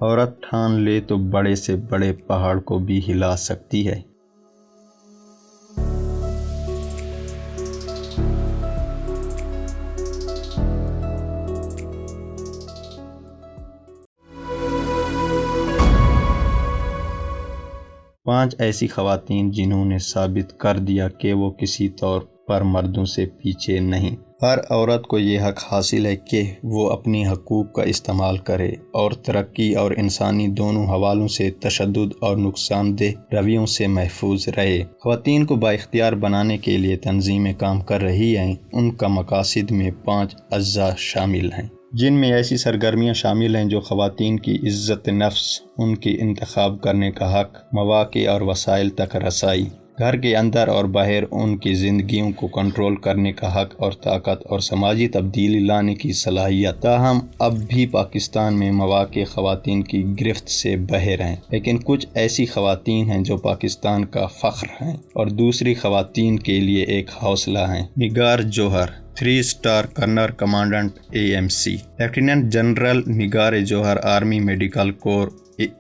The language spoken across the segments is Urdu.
عورت ٹھان لے تو بڑے سے بڑے پہاڑ کو بھی ہلا سکتی ہے۔ پانچ ایسی خواتین جنہوں نے ثابت کر دیا کہ وہ کسی طور پر مردوں سے پیچھے نہیں۔ ہر عورت کو یہ حق حاصل ہے کہ وہ اپنی حقوق کا استعمال کرے اور ترقی اور انسانی دونوں حوالوں سے تشدد اور نقصان دہ رویوں سے محفوظ رہے۔ خواتین کو بااختیار بنانے کے لیے تنظیمیں کام کر رہی ہیں۔ ان کا مقاصد میں 5 اجزاء شامل ہیں، جن میں ایسی سرگرمیاں شامل ہیں جو خواتین کی عزت نفس، ان کی انتخاب کرنے کا حق، مواقع اور وسائل تک رسائی، گھر کے اندر اور باہر ان کی زندگیوں کو کنٹرول کرنے کا حق اور طاقت، اور سماجی تبدیلی لانے کی صلاحیت۔ تاہم اب بھی پاکستان میں مواقع خواتین کی گرفت سے باہر ہیں، لیکن کچھ ایسی خواتین ہیں جو پاکستان کا فخر ہیں اور دوسری خواتین کے لیے ایک حوصلہ ہیں۔ Nigar Johar, 3 star colonel commandant AMC۔ Lieutenant general Nigar Johar army medical کور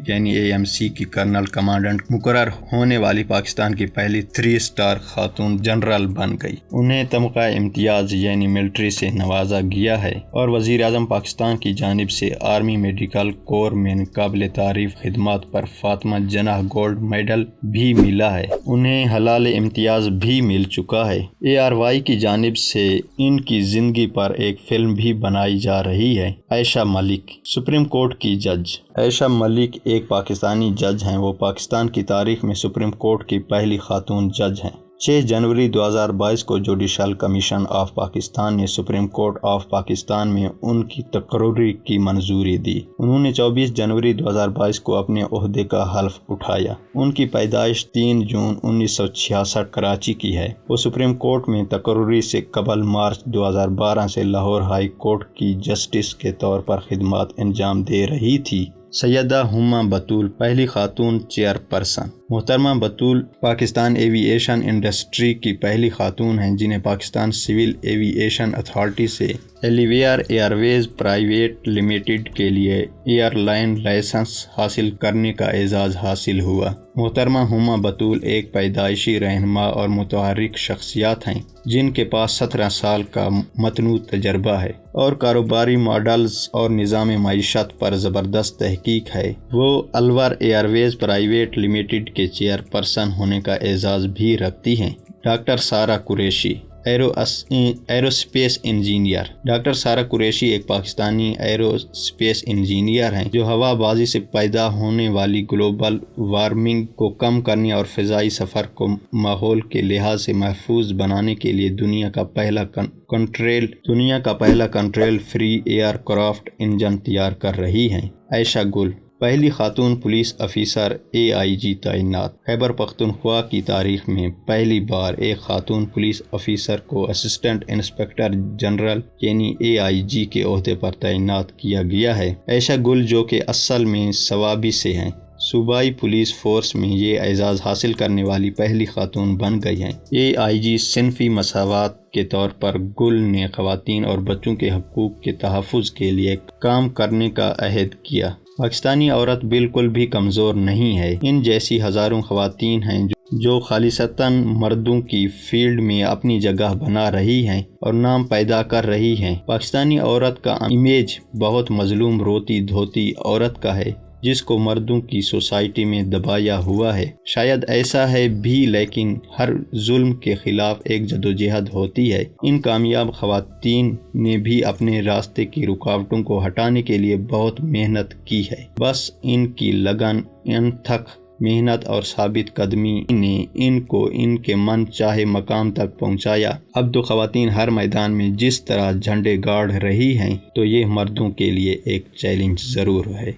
یعنی AMC کی کرنل کمانڈنٹ مقرر ہونے والی پاکستان کی پہلی 3 اسٹار خاتون جنرل بن گئی۔ انہیں تمغہ امتیاز یعنی ملٹری سے نوازا گیا ہے اور وزیر اعظم پاکستان کی جانب سے آرمی میڈیکل کور میں قابل تعریف خدمات پر فاطمہ جناح گولڈ میڈل بھی ملا ہے۔ انہیں حلال امتیاز بھی مل چکا ہے۔ ARY کی جانب سے ان کی زندگی پر ایک فلم بھی بنائی جا رہی ہے۔ عائشہ ملک، سپریم کورٹ کی جج۔ عائشہ ملک ایک پاکستانی جج ہیں۔ وہ پاکستان کی تاریخ میں سپریم کورٹ کی پہلی خاتون جج ہیں۔ 6 جنوری 2022 کو جوڈیشل کمیشن آف پاکستان نے سپریم کورٹ آف پاکستان میں ان کی تقرری کی منظوری دی۔ انہوں نے 24 جنوری 2022 کو اپنے عہدے کا حلف اٹھایا۔ ان کی پیدائش 3 جون 1966 کراچی کی ہے۔ وہ سپریم کورٹ میں تقرری سے قبل مارچ 2012 سے لاہور ہائی کورٹ کی جسٹس کے طور پر خدمات انجام دے رہی تھی۔ سیدہ ہما بطول، پہلی خاتون چیئرپرسن۔ محترمہ بطول پاکستان ایوی ایشن انڈسٹری کی پہلی خاتون ہیں جنہیں پاکستان سول ایوی ایشن اتھارٹی سے ایلیویئر ایئر ویز پرائیویٹ لمیٹڈ کے لیے ایئر لائن لائسنس حاصل کرنے کا اعزاز حاصل ہوا۔ محترمہ ہما بطول ایک پیدائشی رہنما اور متحرک شخصیات ہیں جن کے پاس 17 سال کا متنوع تجربہ ہے اور کاروباری ماڈلز اور نظام معیشت پر زبردست تحقیق ہے۔ وہ الور ایئر ویز پرائیویٹ لمیٹڈ کے چیئرپرسن ہونے کا اعزاز بھی رکھتی ہیں۔ Doctor Sara Qureshi, aerospace engineer. Doctor Sara Qureshi ایک پاکستانی ایروسپیس انجینئر ہیں جو ہوا بازی سے پیدا ہونے والی گلوبل وارمنگ کو کم کرنے اور فضائی سفر کو ماحول کے لحاظ سے محفوظ بنانے کے لیے دنیا کا پہلا control free aircraft engine تیار کر رہی ہیں۔ عائشہ گل، پہلی خاتون پولیس افیسر AIG تعینات۔ خیبر پختونخوا کی تاریخ میں پہلی بار ایک خاتون پولیس افیسر کو اسسٹنٹ انسپکٹر جنرل یعنی AIG کے عہدے پر تعینات کیا گیا ہے۔ عائشہ گل جو کہ اصل میں سوابی سے ہیں، صوبائی پولیس فورس میں یہ اعزاز حاصل کرنے والی پہلی خاتون بن گئی ہیں۔ AIG صنفی مساوات کے طور پر گل نے خواتین اور بچوں کے حقوق کے تحفظ کے لیے کام کرنے کا عہد کیا۔ پاکستانی عورت بالکل بھی کمزور نہیں ہے۔ ان جیسی ہزاروں خواتین ہیں جو خالصتاً مردوں کی فیلڈ میں اپنی جگہ بنا رہی ہیں اور نام پیدا کر رہی ہیں۔ پاکستانی عورت کا امیج بہت مظلوم روتی دھوتی عورت کا ہے جس کو مردوں کی سوسائٹی میں دبایا ہوا ہے۔ شاید ایسا ہے بھی، لیکن ہر ظلم کے خلاف ایک جدوجہد ہوتی ہے۔ ان کامیاب خواتین نے بھی اپنے راستے کی رکاوٹوں کو ہٹانے کے لیے بہت محنت کی ہے۔ بس ان کی لگن، انتھک محنت اور ثابت قدمی نے ان کو ان کے من چاہے مقام تک پہنچایا۔ اب تو خواتین ہر میدان میں جس طرح جھنڈے گاڑ رہی ہیں تو یہ مردوں کے لیے ایک چیلنج ضرور ہے۔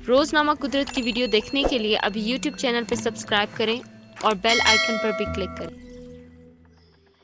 روزنامہ قدرت کی ویڈیو دیکھنے کے لیے ابھی YouTube چینل پر سبسکرائب کریں اور بیل آئیکن پر بھی کلک کریں۔